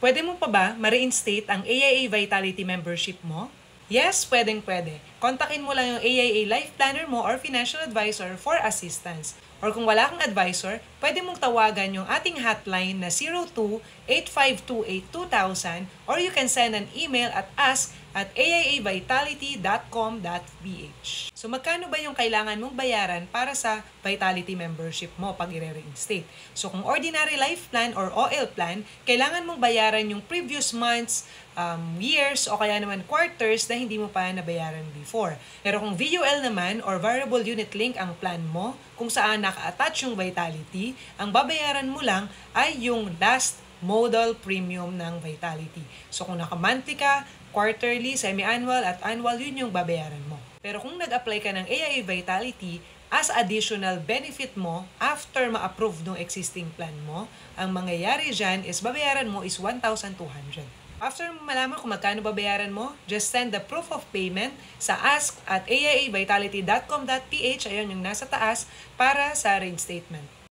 Pwede mo pa ba ma-reinstate ang AIA Vitality membership mo? Yes, pwedeng-pwede. Kontakin mo lang yung AIA Life Planner mo or financial advisor for assistance. Or kung wala kang advisor, pwede mong tawagan yung ating hotline na 02-8528-2000 or you can send an email at ask@aiavitality.com.ph. So magkano ba yung kailangan mong bayaran para sa Vitality membership mo pag i-reinstate? So kung ordinary life plan or OL plan, kailangan mong bayaran yung previous months, years o kaya naman quarters na hindi mo pa nabayaran before. Pero kung VUL naman or variable unit link ang plan mo, kung saan naka-attach yung Vitality, ang babayaran mo lang ay yung last modal premium ng Vitality. So kung naka-monthly ka, quarterly, semi-annual at annual, yun yung babayaran mo. Pero kung nag-apply ka ng AIA Vitality, as additional benefit mo, after ma-approve ng existing plan mo, ang mangyayari dyan is babayaran mo is 1,200. After malaman kung magkano babayaran mo, just send the proof of payment sa ask@aiavitality.com.ph, ayun yung nasa taas, para sa reinstatement.